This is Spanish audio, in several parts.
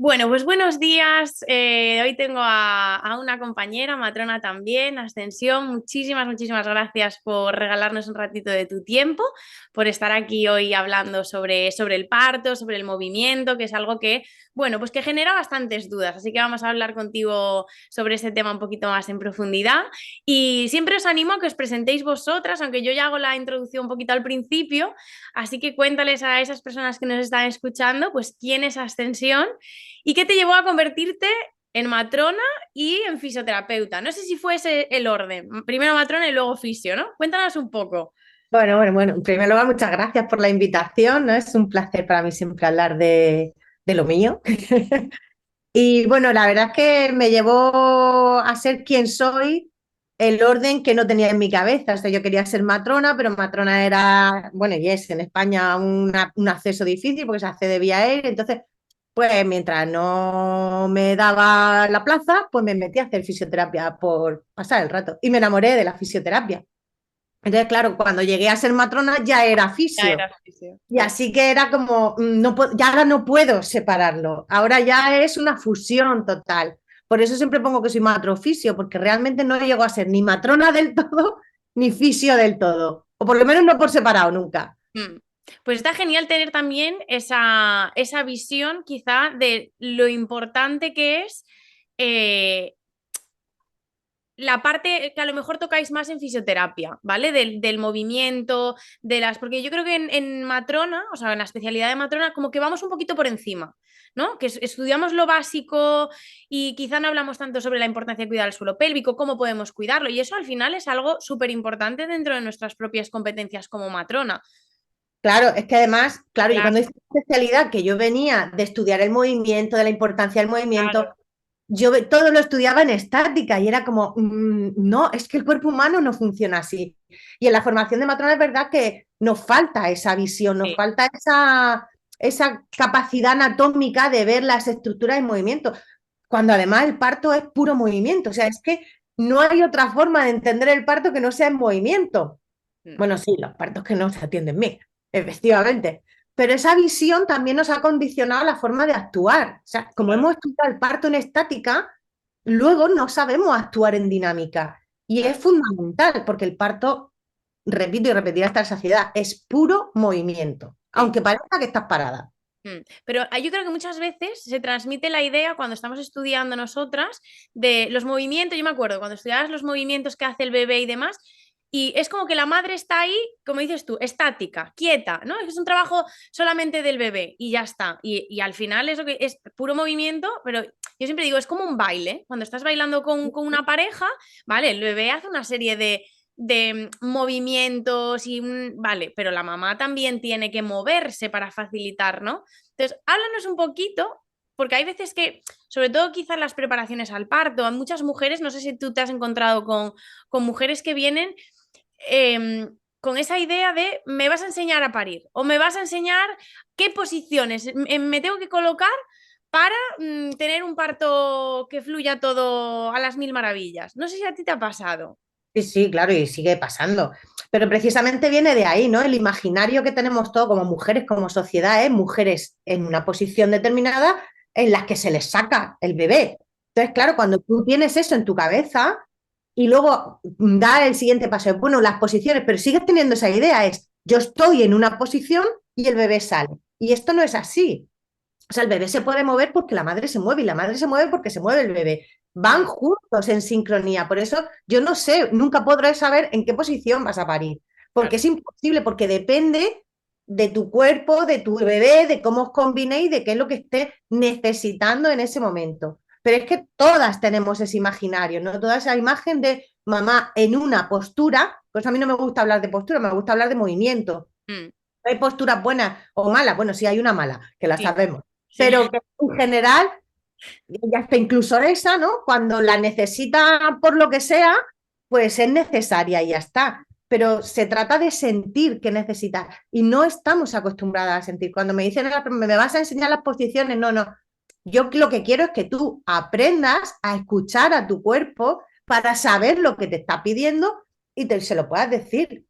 Bueno, pues buenos días. Hoy tengo a una compañera, matrona también, Ascensión. Muchísimas gracias por regalarnos un ratito de tu tiempo, por estar aquí hoy hablando sobre el parto, sobre el movimiento, que es algo que, bueno, pues que genera bastantes dudas. Así que vamos a hablar contigo sobre ese tema un poquito más en profundidad. Y siempre os animo a que os presentéis vosotras, aunque yo ya hago la introducción un poquito al principio. Así que cuéntales a esas personas que nos están escuchando, pues quién es Ascensión. ¿Y qué te llevó a convertirte en matrona y en fisioterapeuta? No sé si fuese el orden, primero matrona y luego fisio, ¿no? Cuéntanos un poco. Bueno. En primer lugar, muchas gracias por la invitación, ¿no? Es un placer para mí siempre hablar de lo mío. Y bueno, la verdad es que me llevó a ser quien soy el orden que no tenía en mi cabeza. O sea, yo quería ser matrona, pero matrona era, bueno, y es en España un acceso difícil porque se accede vía aérea. Entonces, pues mientras no me daba la plaza, pues me metí a hacer fisioterapia por pasar el rato. Y me enamoré de la fisioterapia. Entonces, claro, cuando llegué a ser matrona ya era Ya fisio. era fisio. Y así que era como, no, ya ahora no puedo separarlo. Ahora ya es una fusión total. Por eso siempre pongo que soy matrofisio, porque realmente no llego a ser ni matrona del todo, ni fisio del todo. O por lo menos no por separado nunca. Mm. Pues está genial tener también esa visión quizá de lo importante que es eh, la parte que a lo mejor tocáis más en fisioterapia, ¿vale? Del movimiento, de las. Porque yo creo que en matrona, o sea, en la especialidad de matrona, como que vamos un poquito por encima, ¿no? Que estudiamos lo básico y quizá no hablamos tanto sobre la importancia de cuidar el suelo pélvico, cómo podemos cuidarlo. Y eso al final es algo súper importante dentro de nuestras propias competencias como matrona. Claro, es que además, claro, yo Claro, cuando hice la especialidad, que yo venía de estudiar el movimiento, de la importancia del movimiento, claro. todo lo estudiaba en estática y era como, no, es que el cuerpo humano no funciona así. Y en la formación de matrona es verdad que nos falta esa visión, nos Sí. falta esa capacidad anatómica de ver las estructuras en movimiento, cuando además el parto es puro movimiento. O sea, es que no hay otra forma de entender el parto que no sea en movimiento. Mm. Bueno, sí, los partos que no se atienden bien, efectivamente. Pero esa visión también nos ha condicionado la forma de actuar. O sea, como Claro, hemos estudiado el parto en estática, luego no sabemos actuar en dinámica. Y es claro. fundamental, porque el parto, repito y repetiré hasta la saciedad, es puro movimiento, Sí. aunque parezca que estás parada. Pero yo creo que muchas veces se transmite la idea cuando estamos estudiando nosotras de los movimientos. Yo me acuerdo cuando estudiabas los movimientos que hace el bebé y demás, y es como que la madre está ahí, como dices tú, estática, quieta, ¿no? Es un trabajo solamente del bebé y ya está. Y al final eso que es puro movimiento, pero yo siempre digo, es como un baile. Cuando estás bailando con una pareja, ¿vale? El bebé hace una serie de movimientos y vale, pero la mamá también tiene que moverse para facilitar, ¿no? Entonces, háblanos un poquito, porque hay veces que, sobre todo quizás las preparaciones al parto, hay muchas mujeres, no sé si tú te has encontrado con mujeres que vienen con esa idea de me vas a enseñar a parir o me vas a enseñar qué posiciones me tengo que colocar para tener un parto que fluya todo a las mil maravillas. No sé si a ti te ha pasado. Sí, sí, claro, y sigue pasando. Pero precisamente viene de ahí, ¿no? El imaginario que tenemos todos como mujeres, como sociedad, es mujeres en una posición determinada en las que se les saca el bebé. Entonces, claro, cuando tú tienes eso en tu cabeza y luego da el siguiente paso, bueno, las posiciones, pero sigues teniendo esa idea, es yo estoy en una posición y el bebé sale. Y esto no es así. O sea, el bebé se puede mover porque la madre se mueve y la madre se mueve porque se mueve el bebé. Van Mm, juntos en sincronía. Por eso yo no sé, nunca podré saber en qué posición vas a parir. Porque claro. es imposible, porque depende de tu cuerpo, de tu bebé, de cómo os combinéis, de qué es lo que esté necesitando en ese momento. Pero es que todas tenemos ese imaginario, ¿no? Toda esa imagen de mamá en una postura, pues a mí no me gusta hablar de postura, me gusta hablar de movimiento. Mm, No hay posturas buenas o malas, bueno, sí hay una mala, que la sí, sabemos, sí. pero que en general, y hasta incluso esa, ¿no? Cuando la necesita por lo que sea, pues es necesaria y ya está. Pero se trata de sentir que necesitas y no estamos acostumbradas a sentir. Cuando me dicen, me vas a enseñar las posiciones, no, no. Yo lo que quiero es que tú aprendas a escuchar a tu cuerpo para saber lo que te está pidiendo y se lo puedas decir.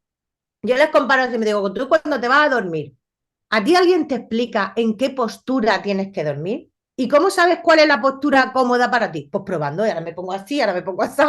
Yo les comparo, si me digo, tú cuando te vas a dormir, ¿a ti alguien te explica en qué postura tienes que dormir? ¿Y cómo sabes cuál es la postura cómoda para ti? Pues probando, y ahora me pongo así, ahora me pongo así,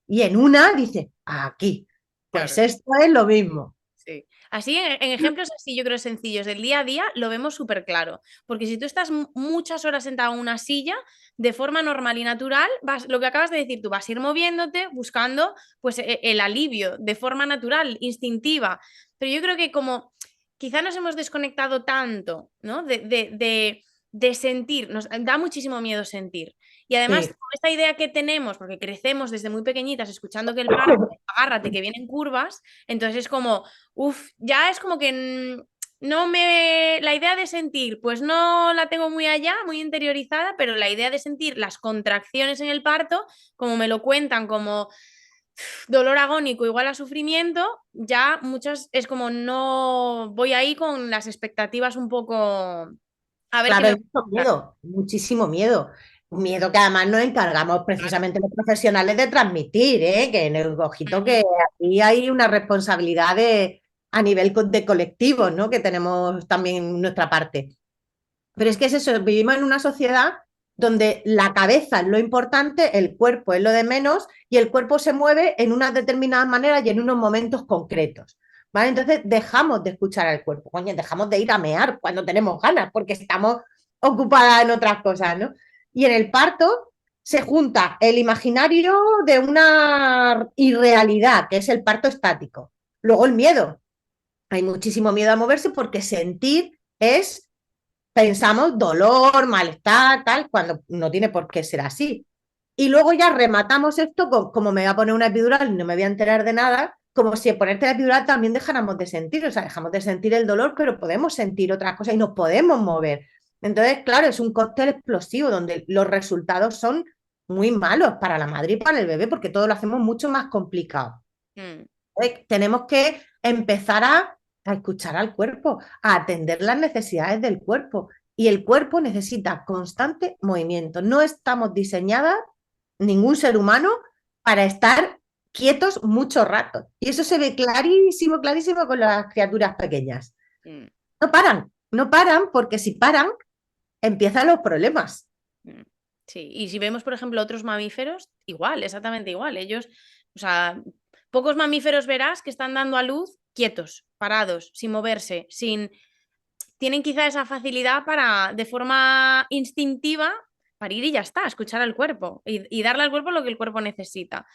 y en una dices, aquí, pues Claro. esto es lo mismo. Sí. Así, en ejemplos así, yo creo sencillos del día a día, lo vemos súper claro. Porque si tú estás muchas horas sentado en una silla, de forma normal y natural, lo que acabas de decir tú, vas a ir moviéndote, buscando pues el alivio de forma natural, instintiva. Pero yo creo que como quizá nos hemos desconectado tanto, ¿no? De sentir, nos da muchísimo miedo sentir. Y además, Sí. con esta idea que tenemos, porque crecemos desde muy pequeñitas escuchando que el parto, agárrate, que vienen curvas, entonces es como uf, ya es como que no me. La idea de sentir, pues no la tengo muy allá, muy interiorizada, pero la idea de sentir las contracciones en el parto, como me lo cuentan, como dolor agónico igual a sufrimiento, ya muchas es como no voy ahí con las expectativas un poco. A ver qué Claro, me hay va mucho a pasar. miedo, muchísimo miedo. Un miedo que además nos encargamos precisamente los profesionales de transmitir, ¿eh? Que en el ojito que Ujú. aquí hay una responsabilidad a nivel de colectivo, ¿no? Que tenemos también en nuestra parte. Pero es que es eso, vivimos en una sociedad donde la cabeza es lo importante, el cuerpo es lo de menos y el cuerpo se mueve en unas determinadas maneras y en unos momentos concretos. ¿Vale? Entonces dejamos de escuchar al cuerpo, coño, dejamos de ir a mear cuando tenemos ganas porque estamos ocupadas en otras cosas, ¿no? Y en el parto se junta el imaginario de una irrealidad, que es el parto estático. Luego el miedo. Hay muchísimo miedo a moverse porque sentir es pensamos dolor, malestar, tal, cuando no tiene por qué ser así. Y luego ya rematamos esto con como me voy a poner una epidural y no me voy a enterar de nada, como si ponerte la epidural también dejáramos de sentir, o sea, dejamos de sentir el dolor, pero podemos sentir otras cosas y nos podemos mover. Entonces, claro, es un cóctel explosivo donde los resultados son muy malos para la madre y para el bebé porque todo lo hacemos mucho más complicado. Mm, Tenemos que empezar a escuchar al cuerpo, a atender las necesidades del cuerpo. Y el cuerpo necesita constante movimiento. No estamos diseñadas, ningún ser humano, para estar quietos mucho rato. Y eso se ve clarísimo, clarísimo con las criaturas pequeñas. mm, No paran, no paran porque si paran, empiezan los problemas. mm. Sí, y si vemos, por ejemplo, otros mamíferos, igual, exactamente igual. Ellos, o sea, pocos mamíferos verás que están dando a luz quietos, parados, sin moverse, sin. Tienen quizá esa facilidad para, de forma instintiva, parir y ya está, escuchar al cuerpo y darle al cuerpo lo que el cuerpo necesita.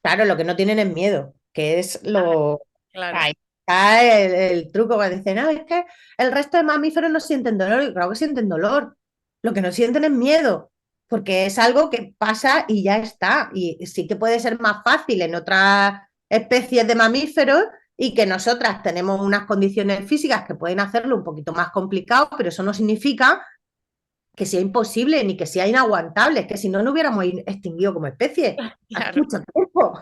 Claro, lo que no tienen es miedo, que es Ah, lo. claro. Ahí está el truco cuando dicen, no, es que el resto de mamíferos no sienten dolor. Y claro que sienten dolor. Lo que no sienten es miedo, porque es algo que pasa y ya está. Y sí que puede ser más fácil en otras especies de mamíferos y que nosotras tenemos unas condiciones físicas que pueden hacerlo un poquito más complicado, pero eso no significa que sea imposible ni que sea inaguantable, es que si no, no hubiéramos extinguido como especie hace Claro. mucho tiempo.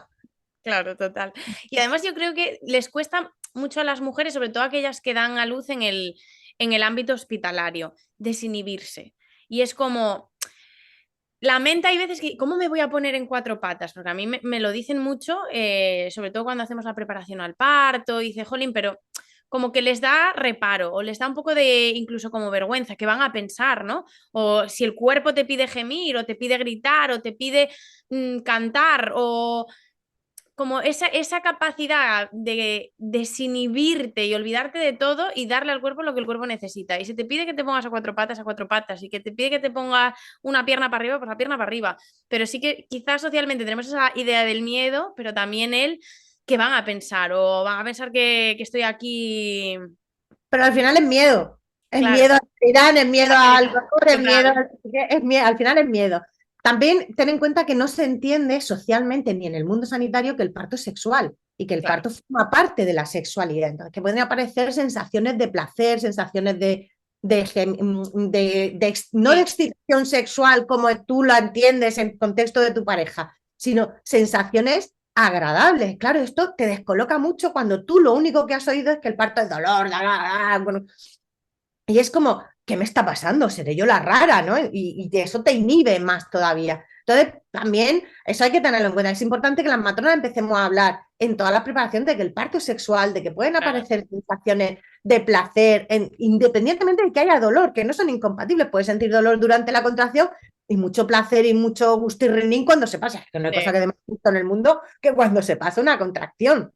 Claro, total. Y además yo creo que les cuesta mucho a las mujeres, sobre todo aquellas que dan a luz en el ámbito hospitalario, desinhibirse. Y es como, la mente hay veces que, ¿cómo me voy a poner en cuatro patas? Porque a mí me lo dicen mucho, sobre todo cuando hacemos la preparación al parto, y dice, jolín, pero como que les da reparo o les da un poco de incluso como vergüenza, que van a pensar, ¿no? O si el cuerpo te pide gemir o te pide gritar o te pide cantar o como esa capacidad de desinhibirte y olvidarte de todo y darle al cuerpo lo que el cuerpo necesita. Y si te pide que te pongas a cuatro patas, y que te pide que te pongas una pierna para arriba, pues la pierna para arriba. Pero sí que quizás socialmente tenemos esa idea del miedo, pero también el que van a pensar o van a pensar que estoy aquí. Pero al final es Claro, miedo al Irán, es miedo al mejor, es miedo, total. es miedo, al final es miedo. También ten en cuenta que no se entiende socialmente ni en el mundo sanitario que el parto es sexual y que el Claro. parto forma parte de la sexualidad. Entonces, que pueden aparecer sensaciones de placer, sensaciones no de Sí, excitación sexual como tú la entiendes en el contexto de tu pareja, sino sensaciones agradables. Claro, esto te descoloca mucho cuando tú lo único que has oído es que el parto es dolor, bueno, y es como, ¿qué me está pasando? ¿Seré yo la rara, no? Y eso te inhibe más todavía. Entonces, también eso hay que tenerlo en cuenta. Es importante que las matronas empecemos a hablar en toda la preparación de que el parto es sexual, de que pueden Claro, aparecer sensaciones de placer, independientemente de que haya dolor, que no son incompatibles. Puedes sentir dolor durante la contracción y mucho placer y mucho gusto y renín cuando se pasa. Es que no hay cosa sí, que dé más gusto en el mundo que cuando se pasa una contracción.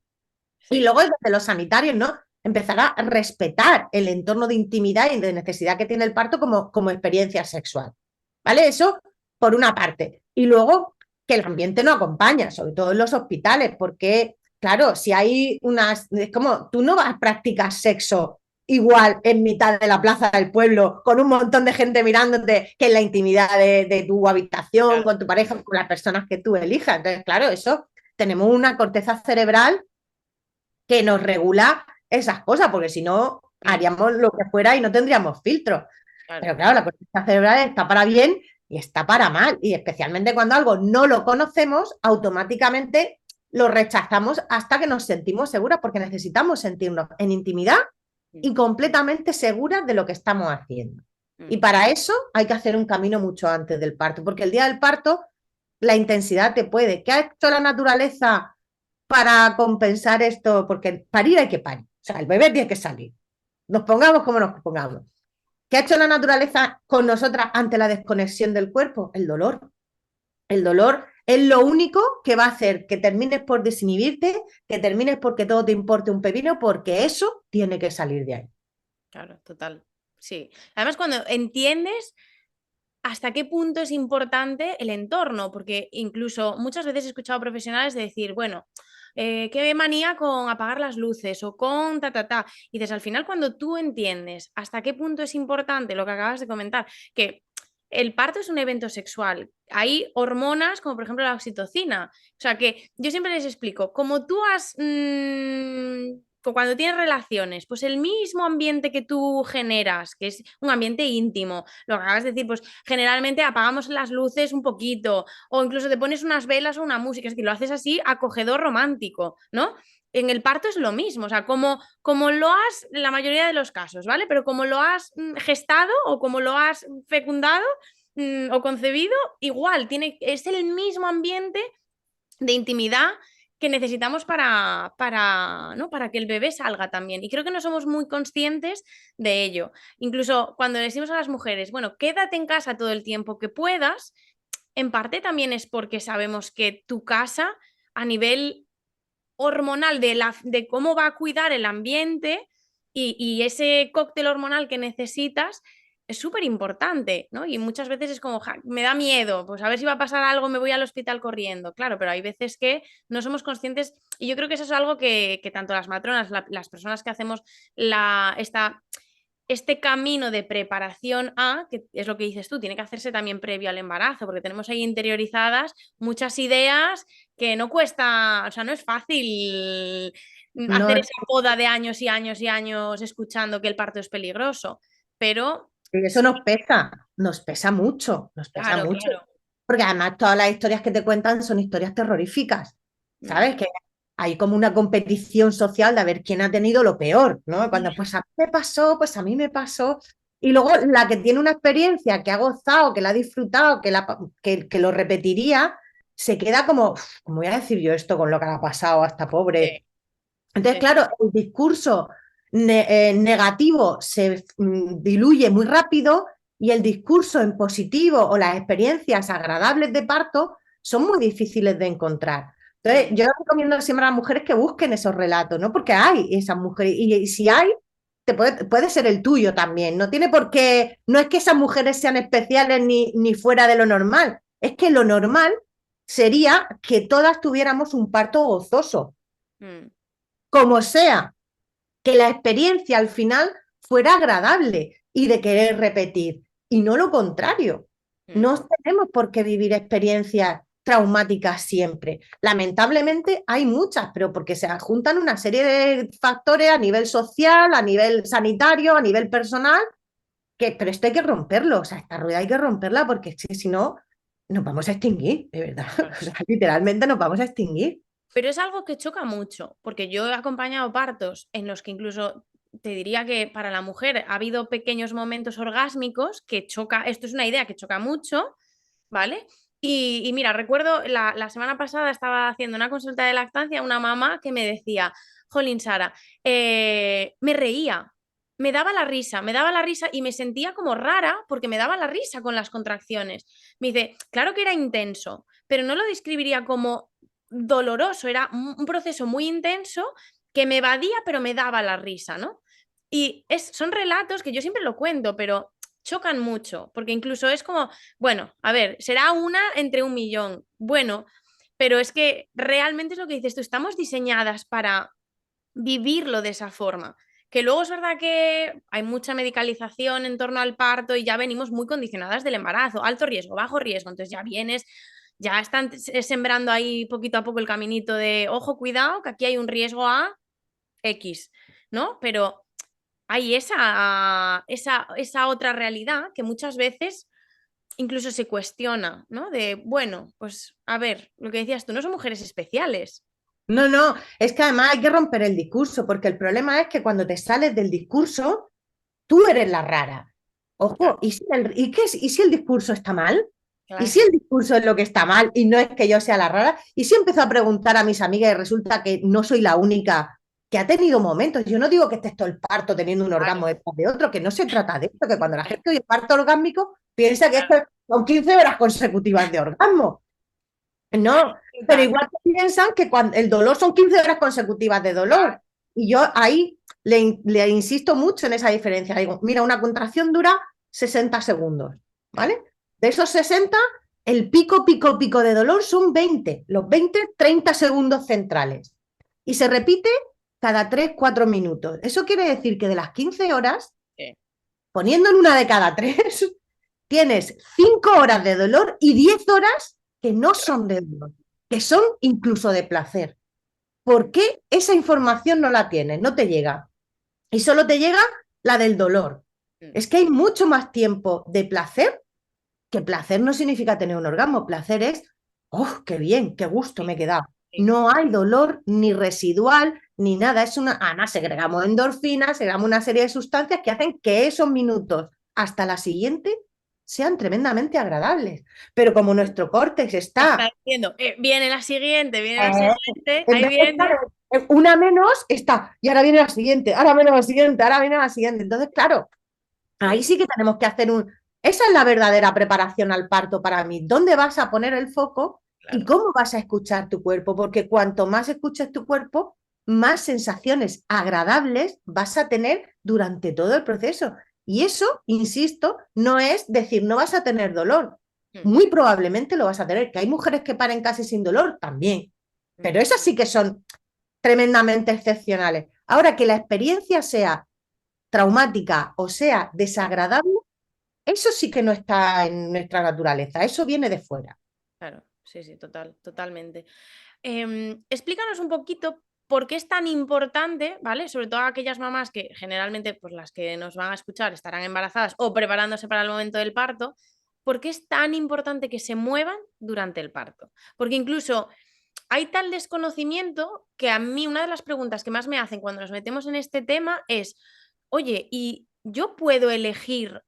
Y sí, luego desde los sanitarios, ¿no? Empezar a respetar el entorno de intimidad y de necesidad que tiene el parto como experiencia sexual. ¿Vale? Eso por una parte. Y luego que el ambiente no acompaña, sobre todo en los hospitales, porque, claro, si hay unas. Es como tú no vas a practicar sexo igual en mitad de la plaza del pueblo, con un montón de gente mirándote, que en la intimidad de tu habitación, claro, con tu pareja, con las personas que tú elijas. Entonces, claro, eso tenemos una corteza cerebral que nos regula esas cosas, porque si no mm, haríamos lo que fuera y no tendríamos filtro. claro, Pero claro, la corteza cerebral está para bien y está para mal, y especialmente cuando algo no lo conocemos, automáticamente lo rechazamos hasta que nos sentimos seguras, porque necesitamos sentirnos en intimidad mm, y completamente seguras de lo que estamos haciendo. mm, Y para eso hay que hacer un camino mucho antes del parto, porque el día del parto la intensidad te puede. ¿Qué ha hecho la naturaleza para compensar esto? Porque parir hay que parir. O sea, el bebé tiene que salir. Nos pongamos como nos pongamos. ¿Qué ha hecho la naturaleza con nosotras ante la desconexión del cuerpo? El dolor. El dolor es lo único que va a hacer que termines por desinhibirte, que termines porque todo te importe un pepino, porque eso tiene que salir de ahí. claro, total. Sí. Además, cuando entiendes hasta qué punto es importante el entorno, porque incluso muchas veces he escuchado a profesionales de decir, bueno, qué manía con apagar las luces o con ta, ta, ta. Y dices, al final, cuando tú entiendes hasta qué punto es importante lo que acabas de comentar, que el parto es un evento sexual, hay hormonas como por ejemplo la oxitocina. O sea que yo siempre les explico, como tú has cuando tienes relaciones, pues el mismo ambiente que tú generas, que es un ambiente íntimo, lo que acabas de decir, pues generalmente apagamos las luces un poquito, o incluso te pones unas velas o una música, es decir, lo haces así acogedor romántico, ¿no? En el parto es lo mismo, o sea, como lo has, en la mayoría de los casos, ¿vale? Pero como lo has gestado o como lo has fecundado o concebido, igual, es el mismo ambiente de intimidad que necesitamos ¿no? para que el bebé salga también. Y creo que no somos muy conscientes de ello. Incluso cuando le decimos a las mujeres, bueno, quédate en casa todo el tiempo que puedas, en parte también es porque sabemos que tu casa a nivel hormonal de cómo va a cuidar el ambiente y ese cóctel hormonal que necesitas es súper importante, ¿no? Y muchas veces es como, me da miedo, pues a ver si va a pasar algo, me voy al hospital corriendo. Claro, pero hay veces que no somos conscientes y yo creo que eso es algo que tanto las matronas, las personas que hacemos este camino de preparación que es lo que dices tú, tiene que hacerse también previo al embarazo, porque tenemos ahí interiorizadas muchas ideas que no cuesta, o sea, no es fácil No, hacer esa poda de años y años y años escuchando que el parto es peligroso, pero eso sí, nos pesa mucho, nos pesa claro, mucho. claro. Porque además todas las historias que te cuentan son historias terroríficas, Mm, ¿sabes? Que hay como una competición social de a ver quién ha tenido lo peor, ¿no? Cuando pues a mí me pasó, pues a mí me pasó. Y luego la que tiene una experiencia, que ha gozado, que la ha disfrutado, que lo repetiría, se queda como, ¿cómo voy a decir yo esto con lo que le ha pasado a esta sí, pobre? Entonces, sí, claro, el discurso negativo se diluye muy rápido y el discurso en positivo o las experiencias agradables de parto son muy difíciles de encontrar. Entonces, mm, yo recomiendo siempre a las mujeres que busquen esos relatos, ¿no? Porque hay esas mujeres y si hay, puede ser el tuyo también. No tiene por qué, no es que esas mujeres sean especiales ni fuera de lo normal, es que lo normal sería que todas tuviéramos un parto gozoso, mm, como sea, que la experiencia al final fuera agradable y de querer repetir, y no lo contrario. mm. No tenemos por qué vivir experiencias traumáticas siempre. Lamentablemente hay muchas, pero porque se juntan una serie de factores a nivel social, a nivel sanitario, a nivel personal, pero esto hay que romperlo, o sea, esta rueda hay que romperla porque si no, nos vamos a extinguir, de verdad. O sea, literalmente nos vamos a extinguir. Pero es algo que choca mucho, porque yo he acompañado partos en los que incluso te diría que para la mujer ha habido pequeños momentos orgásmicos que choca, esto es una idea que choca mucho, ¿vale? Y mira, recuerdo la semana pasada estaba haciendo una consulta de lactancia a una mamá que me decía, Jolín, Sara, me reía, me daba la risa y me sentía como rara porque me daba la risa con las contracciones. Me dice, claro que era intenso, pero no lo describiría como doloroso, era un proceso muy intenso que me evadía, pero me daba la risa, ¿no? Y son relatos que yo siempre lo cuento, pero chocan mucho, porque incluso es como, bueno, a ver, será una entre 1 millón, bueno, pero es que realmente es lo que dices tú, estamos diseñadas para vivirlo de esa forma. Que luego es verdad que hay mucha medicalización en torno al parto y ya venimos muy condicionadas del embarazo, alto riesgo, bajo riesgo, entonces ya vienes, ya están sembrando ahí poquito a poco el caminito de, ojo, cuidado, que aquí hay un riesgo a X, ¿no? Pero hay esa otra realidad que muchas veces incluso se cuestiona, ¿no? De, bueno, pues a ver, lo que decías tú, no son mujeres especiales. No, no, es que además hay que romper el discurso, porque el problema es que cuando te sales del discurso, tú eres la rara. Claro, Ojo, ¿y si el discurso está mal? ¿Y claro. si el discurso es lo que está mal y no es que yo sea la rara? ¿Y si empiezo a preguntar a mis amigas y resulta que no soy la única que ha tenido momentos? Yo no digo que estés todo el parto teniendo un orgasmo Claro, detrás de otro, que no se trata de esto, que cuando la gente oye parto orgásmico piensa que claro, esto son 15 horas consecutivas de orgasmo. No, pero total. igual que piensan que cuando el dolor son 15 horas consecutivas de dolor. Y yo ahí le insisto mucho en esa diferencia. Digo, mira, una contracción dura 60 segundos, ¿vale? De esos 60, el pico de dolor son 20, los 20, 30 segundos centrales. Y se repite cada 3, 4 minutos. Eso quiere decir que de las 15 horas, Sí, poniendo en una de cada 3, tienes 5 horas de dolor y 10 horas que no son de dolor, que son incluso de placer. ¿Por qué esa información no la tienes? No te llega. Y solo te llega la del dolor. mm, Es que hay mucho más tiempo de placer, que placer no significa tener un orgasmo. Placer es, oh, qué bien, qué gusto sí, me he quedado. sí. No hay dolor ni residual ni nada. Es una, además, segregamos endorfinas, segregamos una serie de sustancias que hacen que esos minutos hasta la siguiente sean tremendamente agradables. Pero como nuestro córtex Está está diciendo, viene la eh, siguiente, ahí en vez de estar viene. en una menos, está, y ahora viene la siguiente, ahora viene la siguiente, ahora viene la siguiente. Entonces, claro, ahí Sí, sí que tenemos que hacer un... Esa es la verdadera preparación al parto para mí. ¿Dónde vas a poner el foco y claro. cómo vas a escuchar tu cuerpo? Porque cuanto más escuches tu cuerpo, más sensaciones agradables vas a tener durante todo el proceso. Y eso, insisto, no es decir, no vas a tener dolor. Mm, Muy probablemente lo vas a tener, que hay mujeres que paren casi sin dolor también, mm, pero esas sí que son tremendamente excepcionales. Ahora, que la experiencia sea traumática o sea desagradable, eso sí que no está en nuestra naturaleza, eso viene de fuera. claro, sí, sí, totalmente. Explícanos un poquito por qué es tan importante, ¿vale? Sobre todo aquellas mamás que generalmente, pues las que nos van a escuchar estarán embarazadas o preparándose para el momento del parto, ¿por qué es tan importante que se muevan durante el parto? Porque incluso hay tal desconocimiento que a mí una de las preguntas que más me hacen cuando nos metemos en este tema es, oye, ¿y yo puedo elegir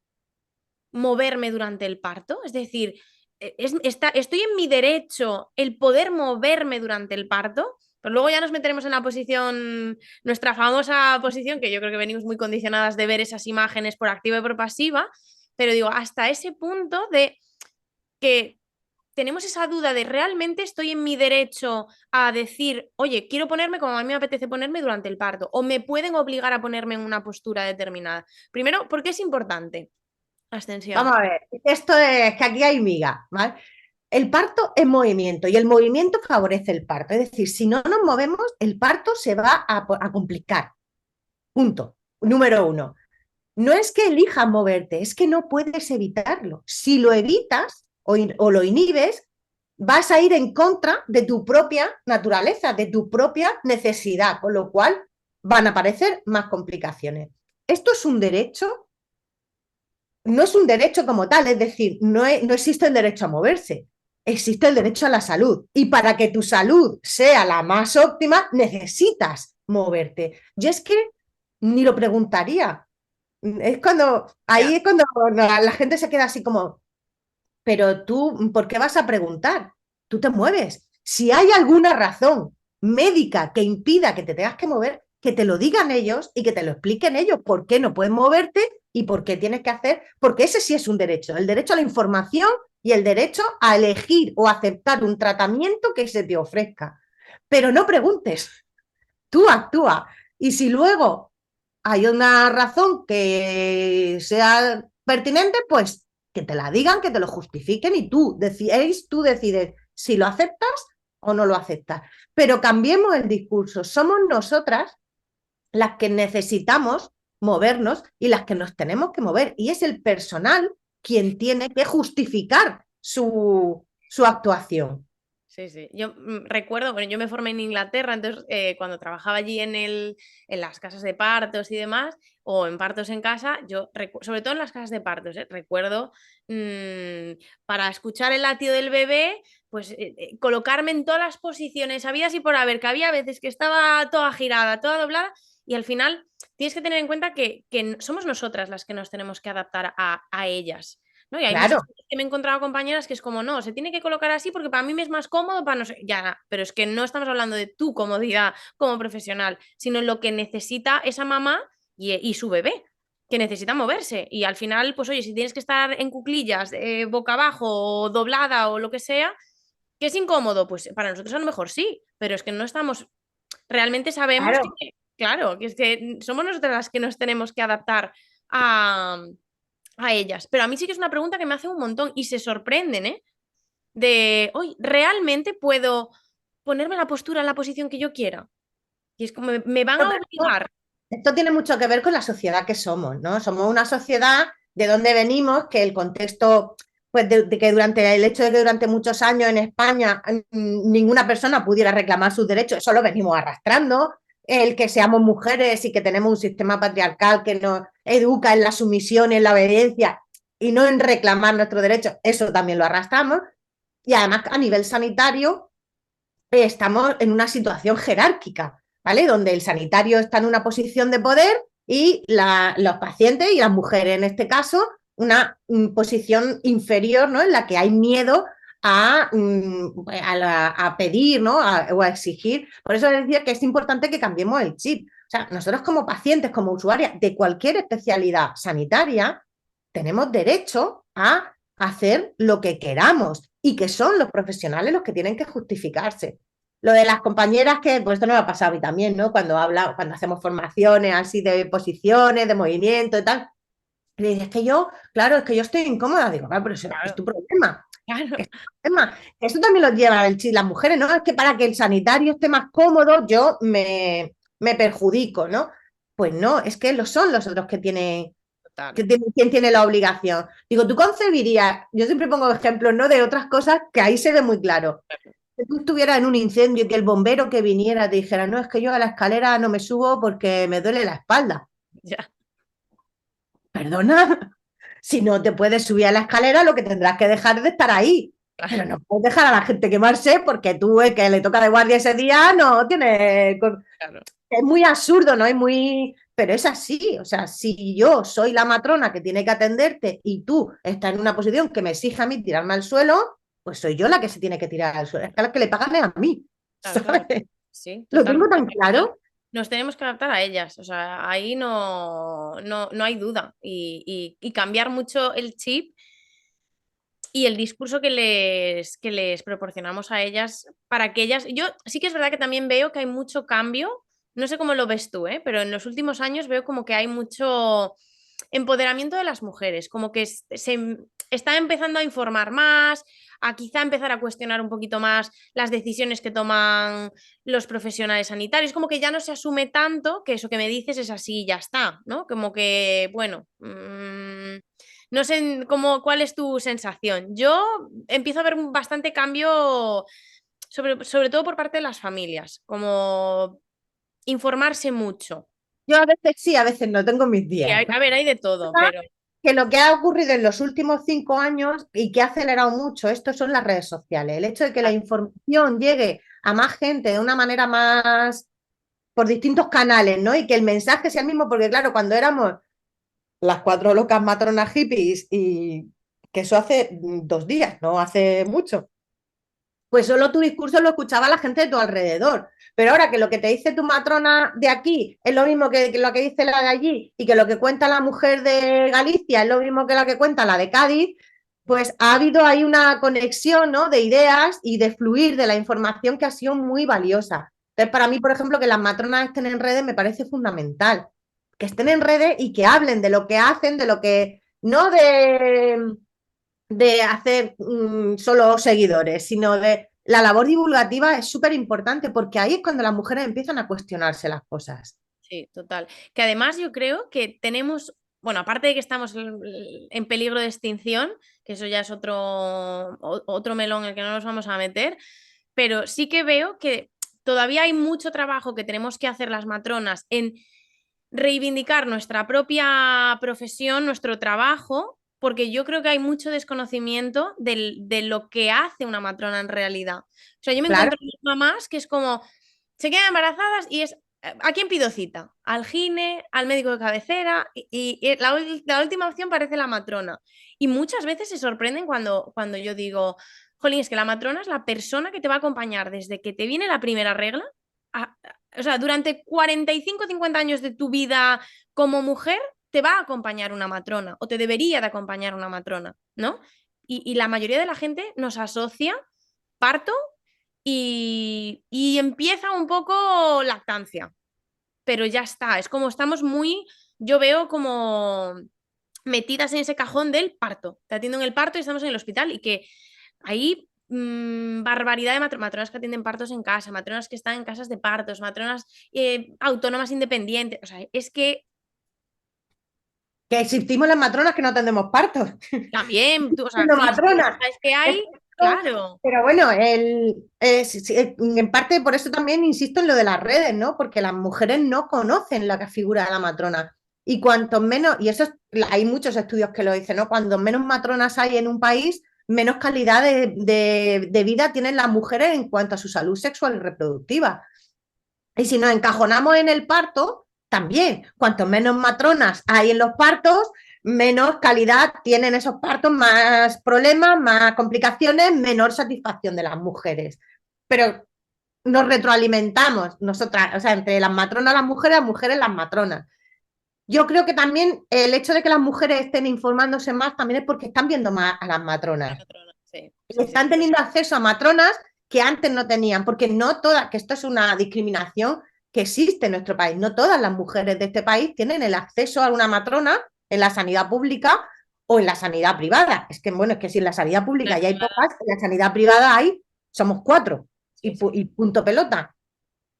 moverme durante el parto? Es decir, estoy en mi derecho el poder moverme durante el parto, pero luego ya nos meteremos en la posición, nuestra famosa posición, que yo creo que venimos muy condicionadas de ver esas imágenes por activa y por pasiva, pero digo, hasta ese punto de que tenemos esa duda de realmente estoy en mi derecho a decir, oye, quiero ponerme como a mí me apetece ponerme durante el parto, o me pueden obligar a ponerme en una postura determinada. Primero, ¿por qué es importante? Ascensión. Vamos a ver, esto es que aquí hay miga, ¿vale? El parto es movimiento y el movimiento favorece el parto. Es decir, si no nos movemos, el parto se va a complicar. Punto. Número uno. No es que elijas moverte, es que no puedes evitarlo. Si lo evitas o lo inhibes, vas a ir en contra de tu propia naturaleza, de tu propia necesidad, con lo cual van a aparecer más complicaciones. Esto es un derecho, no es un derecho como tal, es decir, no existe el derecho a moverse, existe el derecho a la salud. Y para que tu salud sea la más óptima, necesitas moverte. Yo es que ni lo preguntaría. Es cuando, Ya. ahí es cuando la gente se queda así como, pero tú, ¿por qué vas a preguntar? Tú te mueves. Si hay alguna razón médica que impida que te tengas que mover, que te lo digan ellos y que te lo expliquen ellos por qué no puedes moverte y por qué tienes que hacer, porque ese sí es un derecho, el derecho a la información y el derecho a elegir o aceptar un tratamiento que se te ofrezca. Pero no preguntes, tú actúa. Y si luego hay una razón que sea pertinente, pues que te la digan, que te lo justifiquen y tú decides si lo aceptas o no lo aceptas. Pero cambiemos el discurso. Somos nosotras las que necesitamos movernos y las que nos tenemos que mover. Y es el personal quien tiene que justificar su actuación. Sí, sí. Yo recuerdo, bueno, yo me formé en Inglaterra, entonces cuando trabajaba allí en las casas de partos y demás, o en partos en casa, sobre todo en las casas de partos, recuerdo para escuchar el latido del bebé, pues colocarme en todas las posiciones habidas y por haber, que había veces que estaba toda girada, toda doblada, y al final tienes que tener en cuenta que somos nosotras las que nos tenemos que adaptar a ellas. ¿No? Y hay muchas Claro, veces que me he encontrado compañeras que es como, no, se tiene que colocar así porque para mí me es más cómodo, para no sé, ya, pero es que no estamos hablando de tu comodidad como profesional, sino en lo que necesita esa mamá y su bebé, que necesita moverse. Y al final, pues oye, si tienes que estar en cuclillas, boca abajo, o doblada o lo que sea, que es incómodo, pues para nosotros a lo mejor sí, pero es que no estamos, realmente sabemos que, claro. claro, que es que somos nosotras las que nos tenemos que adaptar a ellas. Pero a mí sí que es una pregunta que me hace un montón y se sorprenden, ¿eh? De, hoy, ¿realmente puedo ponerme la postura en la posición que yo quiera? Y es como, me van a obligar. Esto tiene mucho que ver con la sociedad que somos, ¿no? Somos una sociedad de donde venimos, que el contexto, pues de que durante el hecho de que durante muchos años en España ninguna persona pudiera reclamar sus derechos, eso lo venimos arrastrando. El que seamos mujeres y que tenemos un sistema patriarcal que nos educa en la sumisión, en la obediencia y no en reclamar nuestros derechos, eso también lo arrastramos. Y además a nivel sanitario estamos en una situación jerárquica, ¿vale? Donde el sanitario está en una posición de poder y los pacientes y las mujeres en este caso una posición inferior, ¿no? En la que hay miedo a pedir, ¿no? O a exigir. Por eso decía que es importante que cambiemos el chip. O sea, nosotros como pacientes, como usuarias de cualquier especialidad sanitaria, tenemos derecho a hacer lo que queramos y que son los profesionales los que tienen que justificarse. Lo de las compañeras que, pues esto no me ha pasado a mí también, ¿no? Cuando hacemos formaciones así de posiciones, de movimiento y tal, y le dices, es que yo, claro, es que yo estoy incómoda. Digo, claro, pero eso es Claro, tu problema. claro. Es tu problema. Eso también lo llevan las mujeres, ¿no? Es que para que el sanitario esté más cómodo, yo me perjudico, ¿no? Pues no, es que lo son los otros Total. quién tiene la obligación. Digo, tú concebirías, yo siempre pongo ejemplos, ¿no? De otras cosas que ahí se ve muy claro. Si tú estuvieras en un incendio y que el bombero que viniera te dijera, no, es que yo a la escalera no me subo porque me duele la espalda. Ya, Perdona, si no te puedes subir a la escalera, lo que tendrás que dejar es de estar ahí. claro, Pero no puedes dejar a la gente quemarse porque tú, el que le toca de guardia ese día, no tiene. claro. Es muy absurdo, ¿no? Es muy. Pero es así. O sea, si yo soy la matrona que tiene que atenderte y tú estás en una posición que me exige a mí tirarme al suelo, pues soy yo la que se tiene que tirar al suelo. Es que la que le pagan es a mí. Claro, claro. ¿Sabes? Sí, Lo tengo totalmente. tan claro. Nos tenemos que adaptar a ellas, o sea, ahí no hay duda. Y cambiar mucho el chip y el discurso que les proporcionamos a ellas para que ellas, yo sí que es verdad que también veo que hay mucho cambio, no sé cómo lo ves tú, pero en los últimos años veo como que hay mucho empoderamiento de las mujeres, como que se está empezando a informar más, a quizá empezar a cuestionar un poquito más las decisiones que toman los profesionales sanitarios, como que ya no se asume tanto que eso que me dices es así y ya está, ¿no? Como que, bueno, no sé cuál es tu sensación. Yo empiezo a ver bastante cambio, sobre todo por parte de las familias, como informarse mucho. Yo a veces sí, a veces no, tengo mis Sí, días. a ver, hay de todo, pero Que lo que ha ocurrido en los últimos 5 años y que ha acelerado mucho esto son las redes sociales. El hecho de que la información llegue a más gente de una manera más por distintos canales, ¿no? Y que el mensaje sea el mismo, porque claro, cuando éramos las cuatro locas matronas hippies y que eso hace 2 días, no hace mucho, pues solo tu discurso lo escuchaba la gente de tu alrededor. Pero ahora que lo que te dice tu matrona de aquí es lo mismo que lo que dice la de allí y que lo que cuenta la mujer de Galicia es lo mismo que lo que cuenta la de Cádiz, pues ha habido ahí una conexión, ¿no?, de ideas y de fluir de la información que ha sido muy valiosa. Entonces, para mí, por ejemplo, que las matronas estén en redes me parece fundamental. Que estén en redes y que hablen de lo que hacen, de lo que, no de hacer solo seguidores, sino de la labor divulgativa es súper importante porque ahí es cuando las mujeres empiezan a cuestionarse las cosas. Sí, total. Que además yo creo que tenemos, bueno, aparte de que estamos en peligro de extinción, que eso ya es otro melón en el que no nos vamos a meter, pero sí que veo que todavía hay mucho trabajo que tenemos que hacer las matronas en reivindicar nuestra propia profesión, nuestro trabajo, porque yo creo que hay mucho desconocimiento de lo que hace una matrona en realidad. O sea, yo me Claro, encuentro con mamás que es como, se quedan embarazadas y es, ¿a quién pido cita? Al gine, al médico de cabecera y la última opción parece la matrona. Y muchas veces se sorprenden cuando yo digo, jolín, es que la matrona es la persona que te va a acompañar desde que te viene la primera regla a, o sea, durante 45 o 50 años de tu vida como mujer, te va a acompañar una matrona o te debería de acompañar una matrona, ¿no? Y la mayoría de la gente nos asocia parto y empieza un poco lactancia, pero ya está, es como estamos muy, yo veo como metidas en ese cajón del parto, te atiendo en el parto y estamos en el hospital y que ahí barbaridad de matronas que atienden partos en casa, matronas que están en casas de partos, matronas autónomas independientes. O sea, es que que existimos las matronas que no atendemos partos. también, tú, o sea, Siendo sí, sí, o matronas. sea, es que hay, claro. Pero bueno, en parte por eso también insisto en lo de las redes, ¿no? Porque las mujeres no conocen la figura de la matrona. Y cuanto menos, y eso hay muchos estudios que lo dicen, ¿no? Cuando menos matronas hay en un país, menos calidad de vida tienen las mujeres en cuanto a su salud sexual y reproductiva. Y si nos encajonamos en el parto, también, cuanto menos matronas hay en los partos, menos calidad tienen esos partos, más problemas, más complicaciones, menor satisfacción de las mujeres. Pero nos retroalimentamos nosotras, o sea, entre las matronas las mujeres las matronas. Yo creo que también el hecho de que las mujeres estén informándose más también es porque están viendo más a las matronas. Sí, Y sí, sí, están sí. teniendo acceso a matronas que antes no tenían, porque no todas, que esto es una discriminación que existe en nuestro país, no todas las mujeres de este país tienen el acceso a una matrona en la sanidad pública o en la sanidad privada. Es que, bueno, es que si en la sanidad pública ya hay pocas, en la sanidad privada hay, somos 4 Sí, sí. y punto pelota.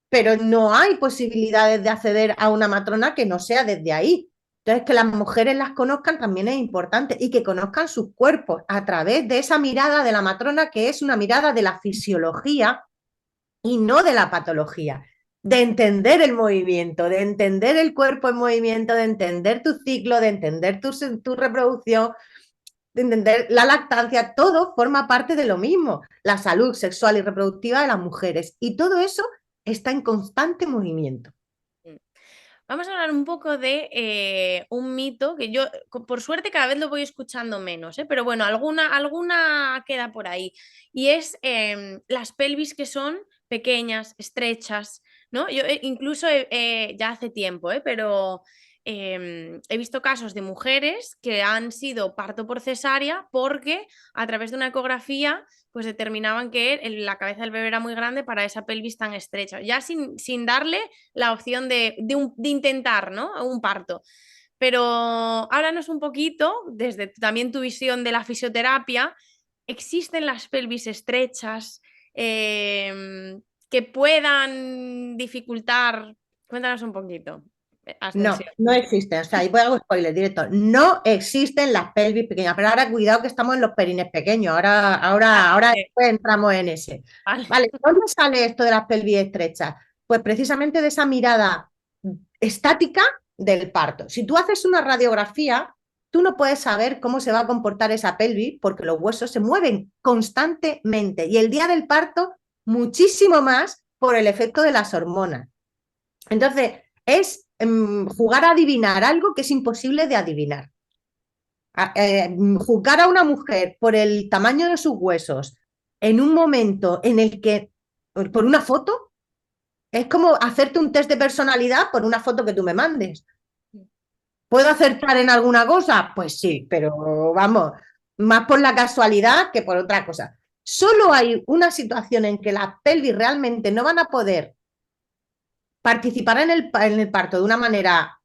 Pero no hay posibilidades de acceder a una matrona que no sea desde ahí. Entonces, que las mujeres las conozcan también es importante y que conozcan sus cuerpos a través de esa mirada de la matrona que es una mirada de la fisiología y no de la patología, de entender el movimiento, de entender el cuerpo en movimiento, de entender tu ciclo, de entender tu reproducción, de entender la lactancia, todo forma parte de lo mismo, la salud sexual y reproductiva de las mujeres. Y todo eso está en constante movimiento. Vamos a hablar un poco de un mito que yo, por suerte, cada vez lo voy escuchando menos, pero bueno, alguna queda por ahí. Y es las pelvis que son pequeñas, estrechas, ¿no? Yo incluso ya hace tiempo, pero he visto casos de mujeres que han sido parto por cesárea porque a través de una ecografía pues determinaban que la cabeza del bebé era muy grande para esa pelvis tan estrecha, ya sin darle la opción de intentar, ¿no? Un parto. Pero háblanos un poquito, desde también tu visión de la fisioterapia, ¿existen las pelvis estrechas que puedan dificultar? Cuéntanos un poquito. No, Ascensión. no existen. O sea, ahí voy a hacer spoiler directo. No existen las pelvis pequeñas. Pero ahora cuidado que estamos en los perines pequeños. Ahora Vale, después entramos en ese. vale. Vale, ¿dónde sale esto de las pelvis estrechas? Pues precisamente de esa mirada estática del parto. Si tú haces una radiografía, tú no puedes saber cómo se va a comportar esa pelvis porque los huesos se mueven constantemente. Y el día del parto, muchísimo más por el efecto de las hormonas. Entonces, es jugar a adivinar algo que es imposible de adivinar. Juzgar a una mujer por el tamaño de sus huesos en un momento en el que, por una foto, es como hacerte un test de personalidad por una foto que tú me mandes. ¿Puedo acertar en alguna cosa? Pues sí, pero vamos, más por la casualidad que por otra cosa. Solo hay una situación en que las pelvis realmente no van a poder participar en el parto de una manera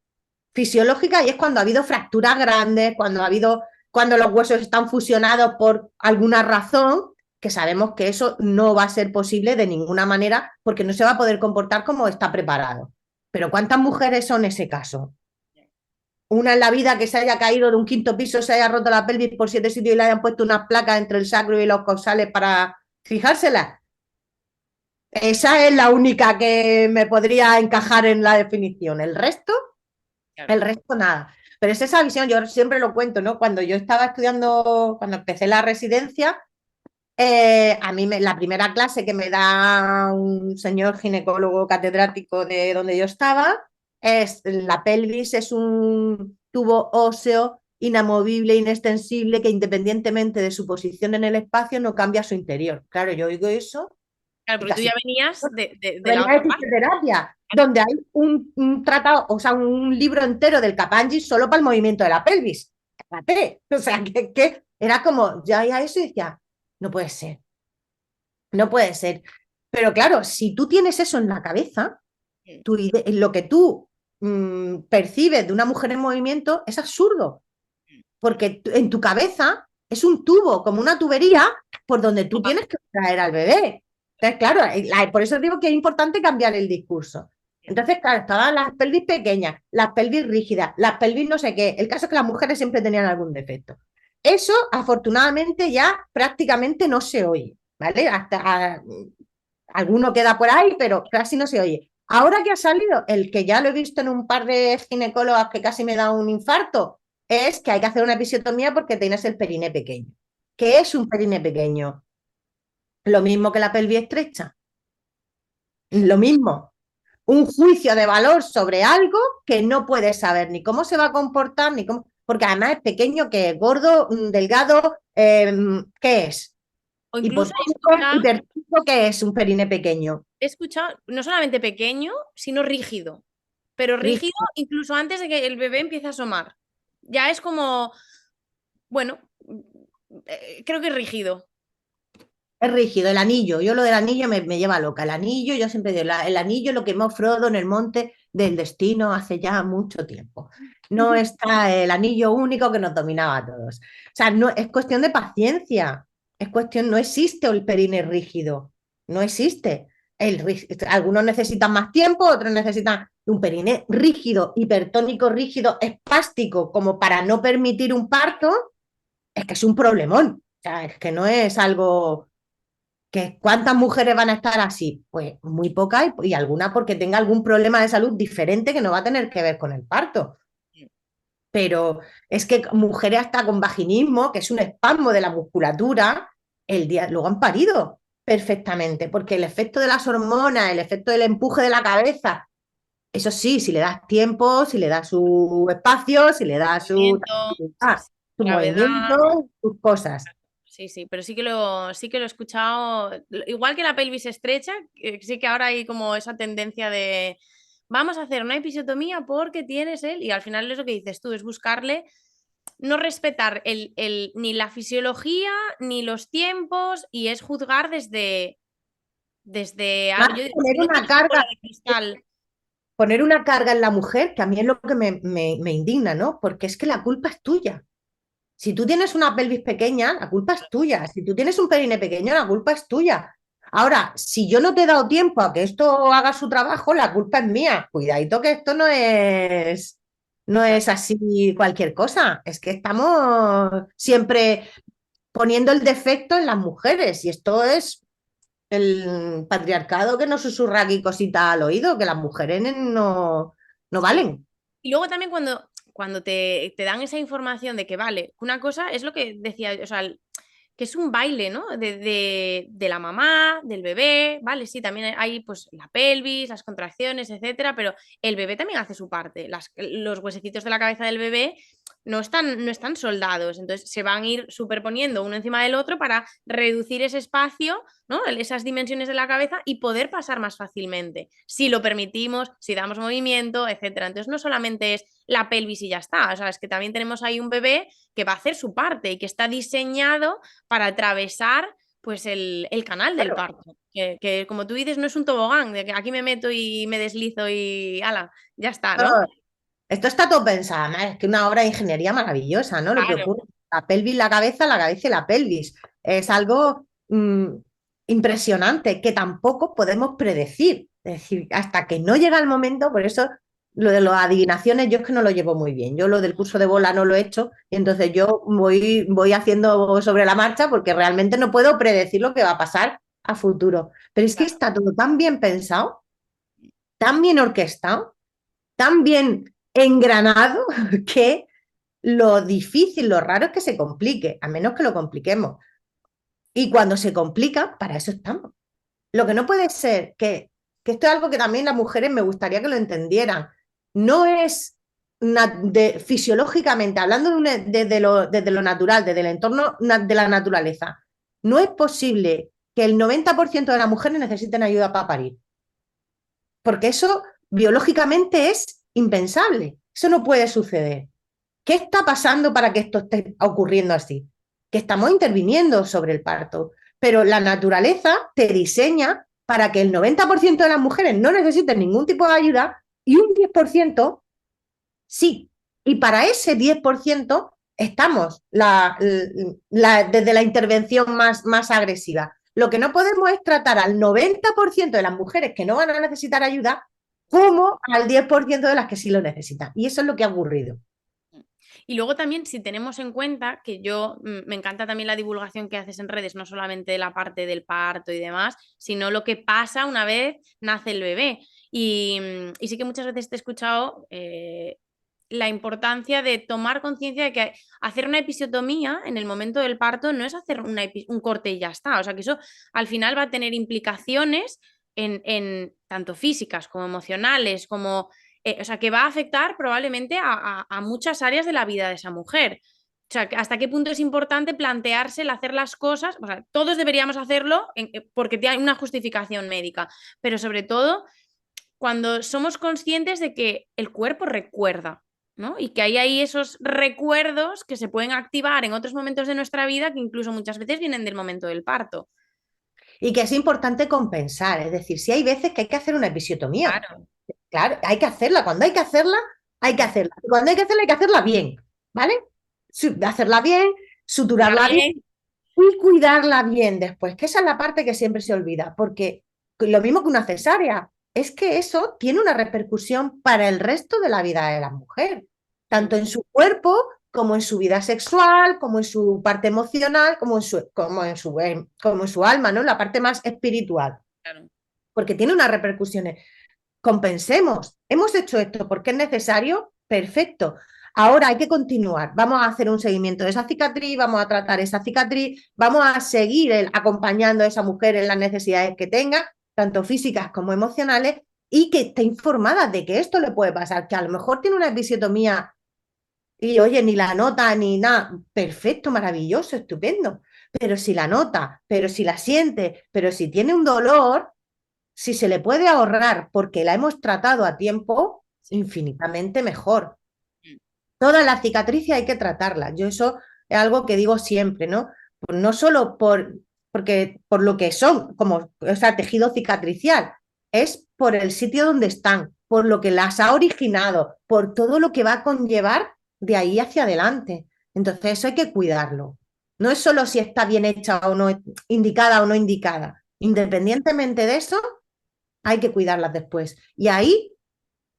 fisiológica y es cuando ha habido fracturas grandes, cuando los huesos están fusionados por alguna razón, que sabemos que eso no va a ser posible de ninguna manera porque no se va a poder comportar como está preparado. Pero ¿cuántas mujeres son ese caso? Una en la vida que se haya caído de un quinto piso, se haya roto la pelvis por 7 sitios y le hayan puesto unas placas entre el sacro y los coxales para fijárselas. Esa es la única que me podría encajar en la definición. Claro. El resto nada. Pero es esa visión, yo siempre lo cuento, ¿no? Cuando yo estaba estudiando, cuando empecé la residencia, a mí la primera clase que me da un señor ginecólogo catedrático de donde yo estaba es la pelvis, es un tubo óseo inamovible, inextensible, que independientemente de su posición en el espacio no cambia su interior. Claro, yo oigo eso Claro, y porque tú ya casi venías de la venía otra de parte. fisioterapia, donde hay un tratado, o sea, un libro entero del Kapanji solo para el movimiento de la pelvis. Fíjate, o sea, que era como, ya eso y decía, no puede ser, no puede ser. Pero claro, si tú tienes eso en la cabeza, lo que tú percibes de una mujer en movimiento es absurdo, porque en tu cabeza es un tubo, como una tubería, por donde tú tienes que traer al bebé. Entonces, claro, por eso digo que es importante cambiar el discurso. Entonces, claro, estaban las pelvis pequeñas, las pelvis rígidas, las pelvis no sé qué. El caso es que las mujeres siempre tenían algún defecto. Eso, afortunadamente, ya prácticamente no se oye, ¿vale? Hasta alguno queda por ahí, pero casi no se oye. Ahora que ha salido, el que ya lo he visto en un par de ginecólogas que casi me da un infarto, es que hay que hacer una episiotomía porque tienes el perine pequeño. ¿Qué es un perine pequeño? Lo mismo que la pelvis estrecha. Lo mismo. Un juicio de valor sobre algo que no puedes saber ni cómo se va a comportar, ni cómo. Porque además es pequeño, que es gordo, delgado, ¿qué es? O incluso Hipotónico, hipertónico, ¿qué es un perine pequeño? he escuchado no solamente pequeño, sino rígido. Pero rígido Rígido. incluso antes de que el bebé empiece a asomar. Ya es como, bueno, creo que es rígido. Es rígido, el anillo. Yo lo del anillo me lleva loca. El anillo, yo siempre digo, el anillo lo quemó Frodo en el monte del destino hace ya mucho tiempo. No está el anillo único que nos dominaba a todos. O sea, no, es cuestión de paciencia. Es cuestión, no existe el perine rígido. No existe. Algunos necesitan más tiempo, otros necesitan un perine rígido, hipertónico, rígido, espástico, como para no permitir un parto. Es que es un problemón. O sea, es que no es algo ¿que cuántas mujeres van a estar así? Pues muy pocas y alguna porque tenga algún problema de salud diferente que no va a tener que ver con el parto. Pero es que mujeres hasta con vaginismo, que es un espasmo de la musculatura, luego han parido perfectamente, porque el efecto de las hormonas, el efecto del empuje de la cabeza, eso sí, si le das tiempo, si le das su espacio, si le das Movimiento, sí, sí, su gravedad. movimiento, sus cosas. Sí, sí, pero sí que lo he escuchado. Igual que la pelvis estrecha, sí que ahora hay como esa tendencia de vamos a hacer una episiotomía porque tienes él. Y al final es lo que dices tú, es buscarle no respetar ni la fisiología ni los tiempos y es juzgar desde algo. Yo digo, Poner si no una tienes una bola carga de cristal. poner una carga en la mujer, que a mí es lo que me indigna, ¿no? Porque es que la culpa es tuya. Si tú tienes una pelvis pequeña, la culpa es tuya. Si tú tienes un perine pequeño, la culpa es tuya. Ahora, si yo no te he dado tiempo a que esto haga su trabajo, la culpa es mía. Cuidadito que esto no Claro. es así cualquier cosa. Es que estamos siempre poniendo el defecto en las mujeres y esto es el patriarcado que nos susurra aquí cosita al oído, que las mujeres no Sí. valen. Y luego también cuando te dan esa información de que vale, una cosa es lo que decía, o sea, que es un baile, ¿no? De la mamá, del bebé, ¿vale? Sí, también hay pues la pelvis, las contracciones, etcétera, pero el bebé también hace su parte. Los huesecitos de la cabeza del bebé no están soldados, entonces se van a ir superponiendo uno encima del otro para reducir ese espacio, ¿no? Esas dimensiones de la cabeza y poder pasar más fácilmente, si lo permitimos, si damos movimiento, etcétera. Entonces no solamente es la pelvis y ya está, o sea, es que también tenemos ahí un bebé que va a hacer su parte y que está diseñado para atravesar pues el canal del Claro. parto. Que como tú dices, no es un tobogán, de que aquí me meto y me deslizo y ala, ya está, ¿no? Esto está todo pensado, además, es que una obra de ingeniería maravillosa, ¿no? Lo que Claro, ocurre, la pelvis, la cabeza y la pelvis. Es algo impresionante que tampoco podemos predecir. Es decir, hasta que no llega el momento, por eso lo de las adivinaciones yo es que no lo llevo muy bien. Yo lo del curso de bola no lo he hecho y entonces yo voy haciendo sobre la marcha porque realmente no puedo predecir lo que va a pasar a futuro. Pero es que claro. está todo tan bien pensado, tan bien orquestado, tan bien engranado que lo difícil, lo raro es que se complique, a menos que lo compliquemos. Y cuando se complica, para eso estamos. Lo que no puede ser, que esto es algo que también las mujeres me gustaría que lo entendieran, no es fisiológicamente, hablando desde lo natural, desde el entorno de la naturaleza, no es posible que el 90% de las mujeres necesiten ayuda para parir, porque eso biológicamente es impensable, eso no puede suceder. ¿Qué está pasando para que esto esté ocurriendo así? Que estamos interviniendo sobre el parto, pero la naturaleza te diseña para que el 90% de las mujeres no necesiten ningún tipo de ayuda y un 10% sí. Y para ese 10% estamos desde la intervención más agresiva. Lo que no podemos es tratar al 90% de las mujeres que no van a necesitar ayuda como al 10% de las que sí lo necesitan. Y eso es lo que ha ocurrido. Y luego también, si tenemos en cuenta que me encanta también la divulgación que haces en redes, no solamente de la parte del parto y demás, sino lo que pasa una vez nace el bebé. Y sí que muchas veces te he escuchado la importancia de tomar conciencia de que hacer una episiotomía en el momento del parto no es hacer un corte y ya está. O sea, que eso al final va a tener implicaciones en tanto físicas como emocionales, como o sea, que va a afectar probablemente a muchas áreas de la vida de esa mujer. O sea, hasta qué punto es importante plantearse el hacer las cosas, o sea, todos deberíamos hacerlo porque hay una justificación médica, pero sobre todo cuando somos conscientes de que el cuerpo recuerda, ¿no? Y que hay ahí esos recuerdos que se pueden activar en otros momentos de nuestra vida que incluso muchas veces vienen del momento del parto. Y que es importante compensar, es decir, si hay veces que hay que hacer una episiotomía, Claro. claro, hay que hacerla, cuando hay que hacerla, hay que hacerla, y cuando hay que hacerla bien, ¿vale? Hacerla bien, Durar suturarla bien bien, y cuidarla bien después, que esa es la parte que siempre se olvida, porque lo mismo que una cesárea, es que eso tiene una repercusión para el resto de la vida de la mujer, tanto en su cuerpo como en su vida sexual, como en su parte emocional, como en su alma, ¿no? La parte más espiritual, claro. porque tiene unas repercusiones. Compensemos, hemos hecho esto porque es necesario, perfecto. Ahora hay que continuar, vamos a hacer un seguimiento de esa cicatriz, vamos a tratar esa cicatriz, vamos a seguir acompañando a esa mujer en las necesidades que tenga, tanto físicas como emocionales, y que esté informada de que esto le puede pasar, que a lo mejor tiene una episiotomía y oye, ni la nota ni nada, perfecto, maravilloso, estupendo, pero si la nota, pero si la siente, pero si tiene un dolor, si se le puede ahorrar porque la hemos tratado a tiempo, Sí. infinitamente mejor. Todas las cicatrices hay que tratarlas. Yo eso es algo que digo siempre, ¿no? No solo por lo que son, como o sea, tejido cicatricial, es por el sitio donde están, por lo que las ha originado, por todo lo que va a conllevar de ahí hacia adelante. Entonces eso hay que cuidarlo. No es solo si está bien hecha o no, indicada o no indicada. Independientemente de eso, hay que cuidarlas después. Y ahí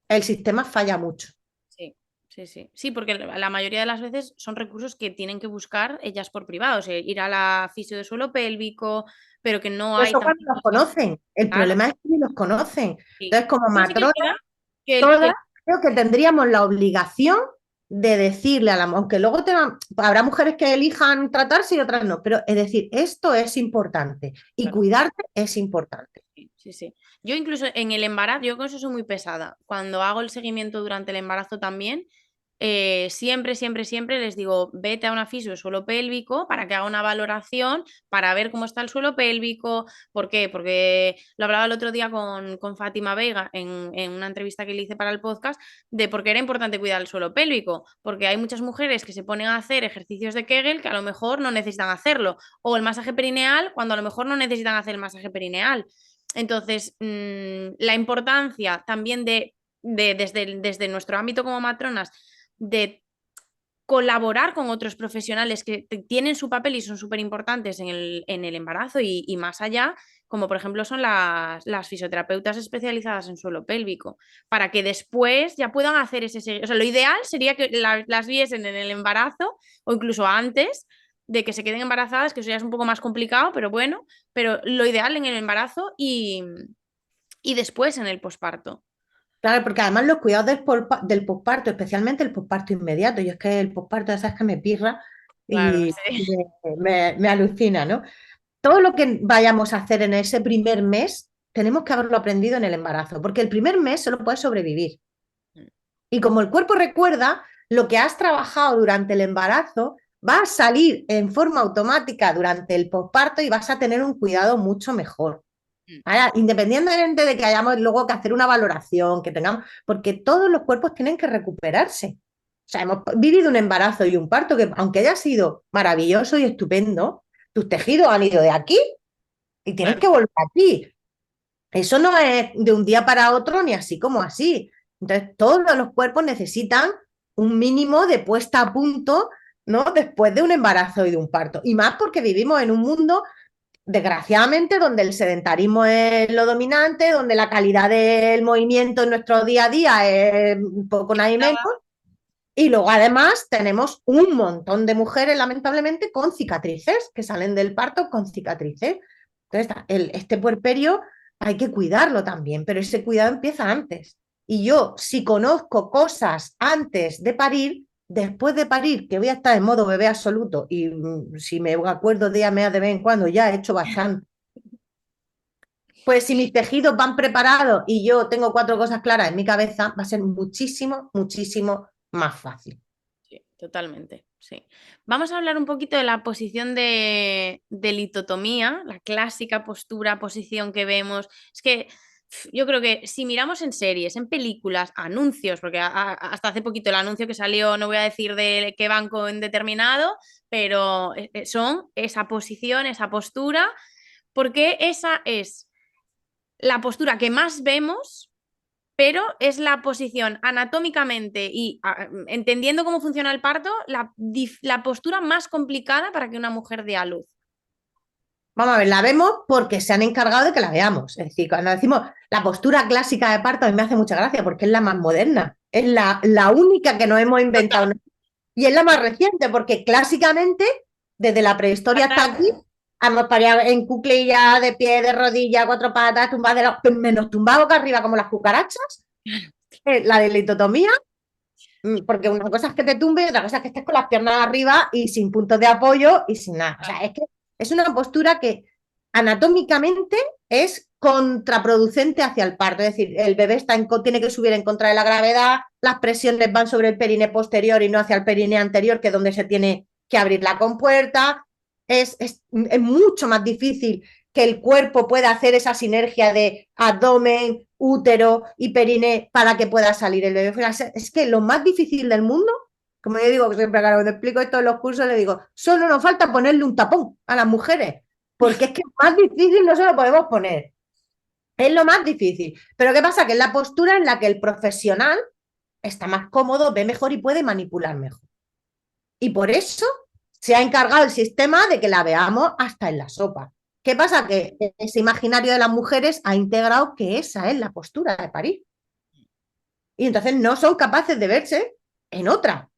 el sistema falla mucho. Sí, sí, sí. Sí, porque la mayoría de las veces son recursos que tienen que buscar ellas por privado, o sea, ir a la fisio de suelo pélvico, pero que no hay Eso cuando tampoco. los conocen. El Claro, problema es que ni los conocen. sí. Entonces, como Eso sí que es matrona, verdad que, todas creo que tendríamos la obligación de decirle a la mujer, aunque luego habrá mujeres que elijan tratarse y otras no, pero es decir, esto es importante y Claro. cuidarte es importante. Sí, sí, sí. Yo incluso en el embarazo, yo con eso soy muy pesada. Cuando hago el seguimiento durante el embarazo también, siempre, siempre, siempre les digo, vete a una fisio del suelo pélvico para que haga una valoración, para ver cómo está el suelo pélvico. ¿Por qué? Porque lo hablaba el otro día con Fátima Veiga en una entrevista que le hice para el podcast, de por qué era importante cuidar el suelo pélvico. Porque hay muchas mujeres que se ponen a hacer ejercicios de Kegel que a lo mejor no necesitan hacerlo. O el masaje perineal cuando a lo mejor no necesitan hacer el masaje perineal. Entonces, la importancia también desde nuestro ámbito como matronas, de colaborar con otros profesionales que tienen su papel y son súper importantes en el embarazo y más allá, como por ejemplo son las fisioterapeutas especializadas en suelo pélvico, para que después ya puedan hacer ese. O sea, lo ideal sería que las viesen en el embarazo o incluso antes de que se queden embarazadas, que eso ya es un poco más complicado, pero bueno, pero lo ideal en el embarazo y después en el posparto. Claro, porque además los cuidados del posparto, especialmente el posparto inmediato, y es que el posparto, ya sabes que me pirra Claro, y sí. me alucina, ¿no? Todo lo que vayamos a hacer en ese primer mes, tenemos que haberlo aprendido en el embarazo, porque el primer mes solo puedes sobrevivir. Y como el cuerpo recuerda, lo que has trabajado durante el embarazo va a salir en forma automática durante el posparto y vas a tener un cuidado mucho mejor. Ahora, independientemente de que hayamos luego que hacer una valoración, que tengamos, porque todos los cuerpos tienen que recuperarse. O sea, hemos vivido un embarazo y un parto que, aunque haya sido maravilloso y estupendo, tus tejidos han ido de aquí y tienen Claro, que volver aquí. Eso no es de un día para otro ni así como así. Entonces, todos los cuerpos necesitan un mínimo de puesta a punto, ¿no? Después de un embarazo y de un parto. Y más porque vivimos en un mundo, desgraciadamente, donde el sedentarismo es lo dominante, donde la calidad del movimiento en nuestro día a día es poco nada y menos. Y luego, además, tenemos un montón de mujeres, lamentablemente, con cicatrices, que salen del parto con cicatrices. Entonces, este puerperio hay que cuidarlo también, pero ese cuidado empieza antes. Y yo, si conozco cosas antes de parir, después de parir, que voy a estar en modo bebé absoluto, y si me acuerdo de mea de vez en cuando, ya he hecho bastante. Pues si mis tejidos van preparados y yo tengo 4 cosas claras en mi cabeza, va a ser muchísimo, muchísimo más fácil. sí, totalmente, sí. Vamos a hablar un poquito de la posición de litotomía, la clásica postura, posición que vemos. Es que yo creo que si miramos en series, en películas, anuncios, porque hasta hace poquito el anuncio que salió, no voy a decir de qué banco en determinado, pero son esa posición, esa postura, porque esa es la postura que más vemos, pero es la posición anatómicamente y entendiendo cómo funciona el parto, la postura más complicada para que una mujer dé a luz. Vamos a ver, la vemos porque se han encargado de que la veamos. Es decir, cuando decimos la postura clásica de parto, a mí me hace mucha gracia porque es la más moderna. Es la única que nos hemos inventado. Y es la más reciente porque clásicamente, desde la prehistoria hasta aquí, hemos parido en cuclillas, de pie, de rodillas, 4 patas, tumbadas menos tumbado boca arriba como las cucarachas. La de litotomía, porque una cosa es que te tumbe y otra cosa es que estés con las piernas arriba y sin puntos de apoyo y sin nada. O sea, es que es una postura que anatómicamente es contraproducente hacia el parto. Es decir, el bebé tiene que subir en contra de la gravedad, las presiones van sobre el perine posterior y no hacia el perine anterior, que es donde se tiene que abrir la compuerta. Es mucho más difícil que el cuerpo pueda hacer esa sinergia de abdomen, útero y perine para que pueda salir el bebé. Es que lo más difícil del mundo, como yo digo, siempre cuando explico esto en los cursos, le digo, solo nos falta ponerle un tapón a las mujeres, porque es que más difícil no se lo podemos poner. Es lo más difícil. Pero ¿qué pasa? Que es la postura en la que el profesional está más cómodo, ve mejor y puede manipular mejor. Y por eso se ha encargado el sistema de que la veamos hasta en la sopa. ¿Qué pasa? Que ese imaginario de las mujeres ha integrado que esa es la postura de parir. Y entonces no son capaces de verse en otra.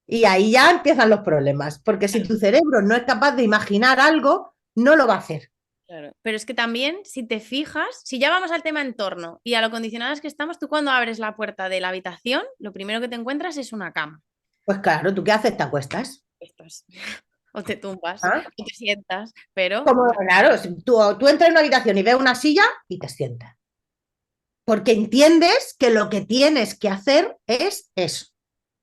Y ahí ya empiezan los problemas, porque si tu cerebro no es capaz de imaginar algo, no lo va a hacer. Claro. Pero es que también, si te fijas, si ya vamos al tema entorno y a lo condicionadas que estamos, tú cuando abres la puerta de la habitación, lo primero que te encuentras es una cama. Pues claro, ¿tú qué haces? ¿Te acuestas? Estás. O te tumbas, ¿Ah? o te sientas, pero Como, claro, si tú entras en una habitación y ves una silla y te sientas. Porque entiendes que lo que tienes que hacer es eso.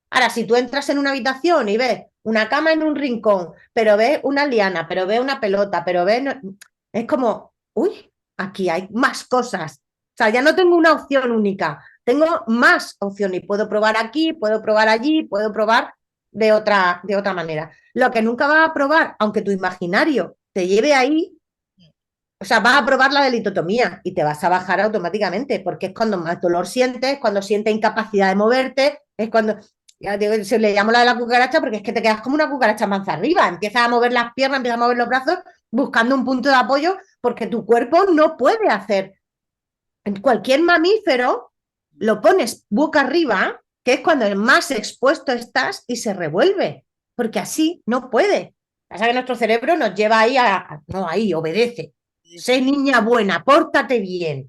Ahora, si tú entras en una habitación y ves una cama en un rincón, pero ves una liana, pero ves una pelota, pero ves... Es como, uy, aquí hay más cosas. O sea, ya no tengo una opción única, tengo más opciones. Puedo probar aquí, puedo probar allí, puedo probar de otra manera. Lo que nunca vas a probar, aunque tu imaginario te lleve ahí, o sea, vas a probar la delitotomía y te vas a bajar automáticamente, porque es cuando más dolor sientes, cuando sientes incapacidad de moverte, es cuando, ya digo, se le llama la de la cucaracha porque es que te quedas como una cucaracha manza arriba, empiezas a mover las piernas, empiezas a mover los brazos, buscando un punto de apoyo, porque tu cuerpo no puede hacer. En cualquier mamífero lo pones boca arriba, que es cuando más expuesto estás y se revuelve, porque así no puede. Pasa que nuestro cerebro nos lleva ahí no, ahí, obedece. Sé niña buena, pórtate bien.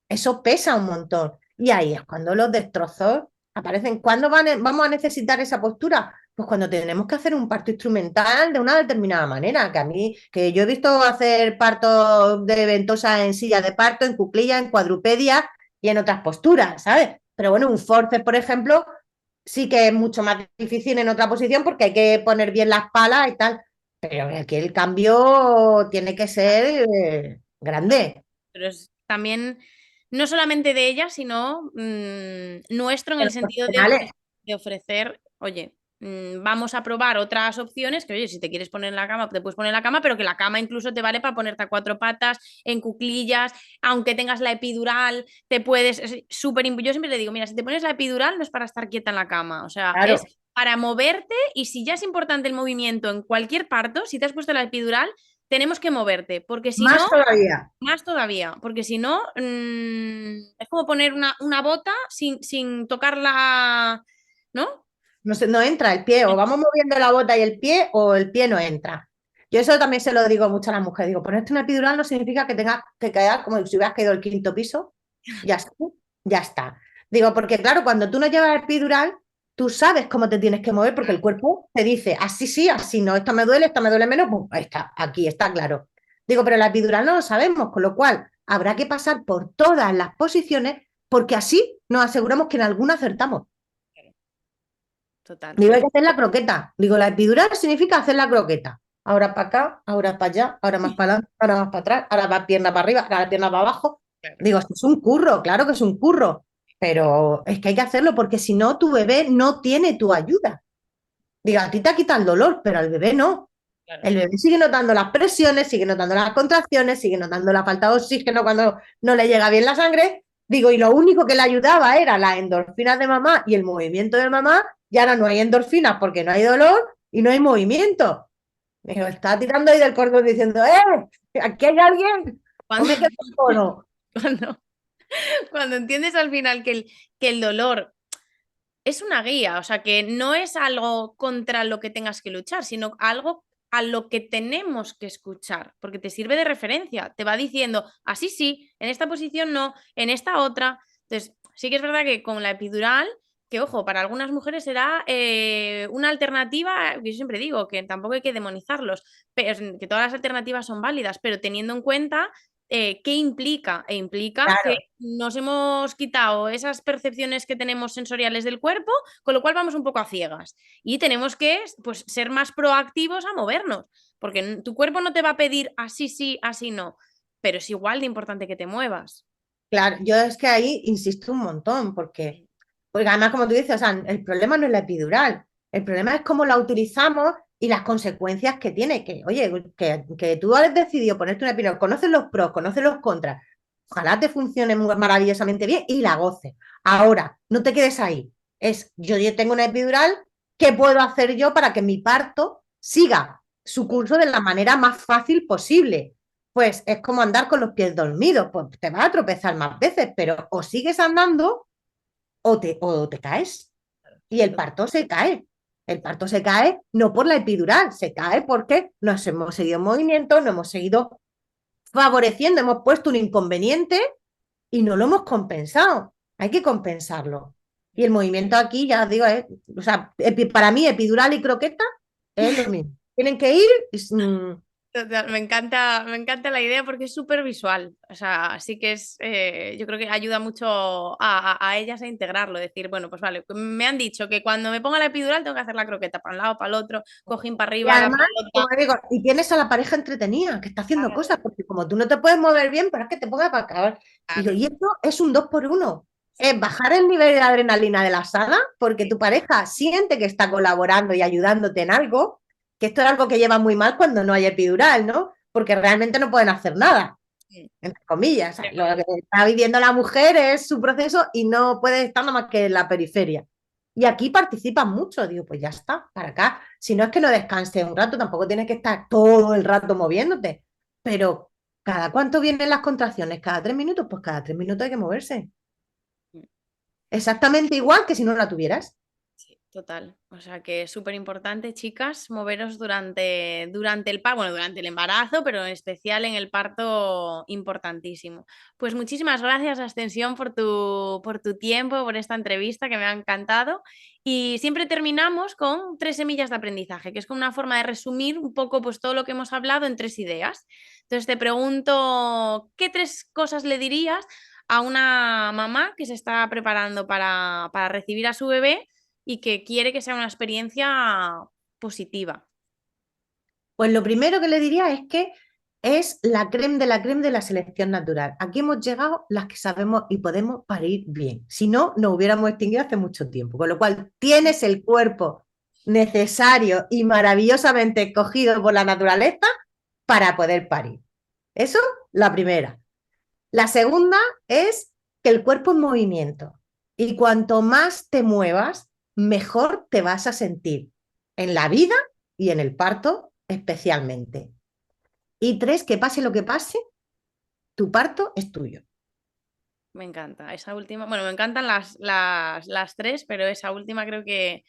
Eso pesa un montón. Y ahí es cuando los destrozos aparecen. ¿Cuándo vamos a necesitar esa postura? Pues cuando tenemos que hacer un parto instrumental de una determinada manera. Que a mí, que yo he visto hacer partos de ventosa en silla de parto, en cuclilla, en cuadrupedia y en otras posturas, ¿sabes? Pero bueno, un forceps, por ejemplo, sí que es mucho más difícil en otra posición porque hay que poner bien las palas y tal. Pero aquí el cambio tiene que ser grande. pero es también no solamente de ella, sino nuestro en el Los sentido profesionales. de ofrecer, oye, vamos a probar otras opciones, que oye, si te quieres poner en la cama, te puedes poner en la cama, pero que la cama incluso te vale para ponerte a cuatro patas, en cuclillas, aunque tengas la epidural, te puedes, es súper, yo siempre le digo, mira, si te pones la epidural no es para estar quieta en la cama, o sea, Claro, es para moverte y si ya es importante el movimiento en cualquier parto, si te has puesto la epidural, tenemos que moverte, porque si no, más todavía. más todavía, porque si no, es como poner una bota sin tocarla, ¿no? No, no entra el pie, o vamos moviendo la bota y el pie, o el pie no entra. Yo eso también se lo digo mucho a las mujeres. Digo, ponerte una epidural no significa que tengas que caer como si hubieras caído el quinto piso. Ya está, ya está. Digo, porque claro, cuando tú no llevas epidural, tú sabes cómo te tienes que mover, porque el cuerpo te dice, así sí, así no, esto me duele menos, pues ahí está, aquí está claro. Digo, pero la epidural no lo sabemos, con lo cual habrá que pasar por todas las posiciones, porque así nos aseguramos que en alguna acertamos. Total. Digo, hay que hacer la croqueta. Digo, la epidural significa hacer la croqueta. Ahora para acá, ahora para allá, ahora más para adelante, ahora más para atrás, ahora va pierna para arriba, ahora la pierna para abajo. Claro. Digo, esto es un curro, claro que es un curro, pero es que hay que hacerlo porque si no, tu bebé no tiene tu ayuda. Digo, a ti te quita el dolor, pero al bebé no. Claro. El bebé sigue notando las presiones, sigue notando las contracciones, sigue notando la falta de oxígeno cuando no le llega bien la sangre. Digo, y lo único que le ayudaba era las endorfinas de mamá y el movimiento de mamá, y ahora no hay endorfinas porque no hay dolor y no hay movimiento. Digo, está tirando ahí del cordón diciendo, aquí hay alguien, o Cuando, me quedo solo. cuando, cuando entiendes al final que el dolor es una guía, o sea, que no es algo contra lo que tengas que luchar, sino algo a lo que tenemos que escuchar, porque te sirve de referencia, te va diciendo, así sí, en esta posición no, en esta otra. Entonces, sí que es verdad que con la epidural, que ojo, para algunas mujeres será una alternativa, yo siempre digo que tampoco hay que demonizarlos, pero, que todas las alternativas son válidas, pero teniendo en cuenta ¿qué implica? E implica que Claro, nos hemos quitado esas percepciones que tenemos sensoriales del cuerpo, con lo cual vamos un poco a ciegas. Y tenemos que pues, ser más proactivos a movernos, porque tu cuerpo no te va a pedir así sí, así no, pero es igual de importante que te muevas. claro, yo es que ahí insisto un montón, porque además, como tú dices, o sea, el problema no es la epidural, el problema es cómo la utilizamos y las consecuencias que tiene. Que, oye, que tú has decidido ponerte una epidural, conoces los pros, conoces los contras, ojalá te funcione maravillosamente bien y la goces. Ahora, no te quedes ahí. Yo tengo una epidural, ¿qué puedo hacer yo para que mi parto siga su curso de la manera más fácil posible? Pues es como andar con los pies dormidos, pues te vas a tropezar más veces, pero o sigues andando o te caes. Y el parto se cae. El parto se cae no por la epidural, se cae porque nos hemos seguido en movimiento, no hemos seguido. favoreciendo, hemos puesto un inconveniente y no lo hemos compensado. Hay que compensarlo. Y el movimiento aquí, ya os digo, o sea, para mí epidural y croqueta es lo mismo. Tienen que ir. Total, me encanta la idea porque es súper visual. O sea, sí que es, yo creo que ayuda mucho a ellas a integrarlo. Decir, bueno, pues vale, me han dicho que cuando me ponga la epidural tengo que hacer la croqueta para un lado, para el otro, cojín para Y arriba, la además, como pelota. digo, y tienes a la pareja entretenida, que está haciendo cosas, porque como tú no te puedes mover bien, pero es que te pongas para acabar. Y esto es un 2 por 1. Es bajar el nivel de adrenalina de la sala, porque tu pareja siente que está colaborando y ayudándote en algo, que esto es algo que lleva muy mal cuando no hay epidural, ¿no? Porque realmente no pueden hacer nada, Sí, entre comillas. O sea, lo que está viviendo la mujer es su proceso y no puede estar nada más que en la periferia. Y aquí participan mucho, digo, pues ya está, para acá. Si no es que no descanses un rato, tampoco tienes que estar todo el rato moviéndote. Pero, ¿cada cuánto vienen las contracciones? ¿Cada 3 minutos? Pues cada 3 minutos hay que moverse. Exactamente igual que si no la tuvieras. sí, total. O sea que es súper importante, chicas, moveros durante el parto, bueno, durante el embarazo, pero en especial en el parto, importantísimo. Pues muchísimas gracias, Ascensión, por tu tiempo, por esta entrevista que me ha encantado. Y siempre terminamos con 3 semillas de aprendizaje, que es como una forma de resumir un poco pues, todo lo que hemos hablado en 3 ideas. Entonces te pregunto, ¿qué 3 cosas le dirías a una mamá que se está preparando para recibir a su bebé y que quiere que sea una experiencia positiva? Pues lo primero que le diría es que es la creme de la selección natural. Aquí hemos llegado las que sabemos y podemos parir bien. Si no, nos hubiéramos extinguido hace mucho tiempo. Con lo cual, tienes el cuerpo necesario y maravillosamente escogido por la naturaleza para poder parir. Eso, la primera. La segunda es que el cuerpo es movimiento. Y cuanto más te muevas, mejor te vas a sentir en la vida y en el parto especialmente. Y tres, que pase lo que pase, tu parto es tuyo. Me encanta. Esa última, bueno, me encantan las 3, pero esa última creo que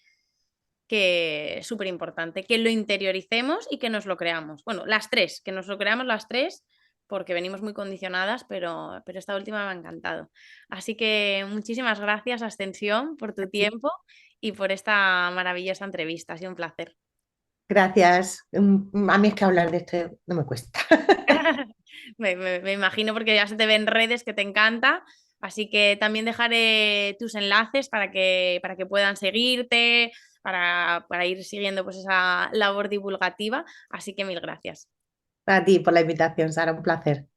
es súper importante, que lo interioricemos y que nos lo creamos. Bueno, las 3, que nos lo creamos las 3, porque venimos muy condicionadas, pero esta última me ha encantado. Así que muchísimas gracias, Ascensión, por tu tiempo y por esta maravillosa entrevista. Ha sido un placer. Gracias. A mí es que hablar de esto no me cuesta. Me imagino porque ya se te ven redes que te encanta, así que también dejaré tus enlaces para que puedan seguirte, para ir siguiendo pues esa labor divulgativa, así que mil gracias. A ti por la invitación, Sara, un placer.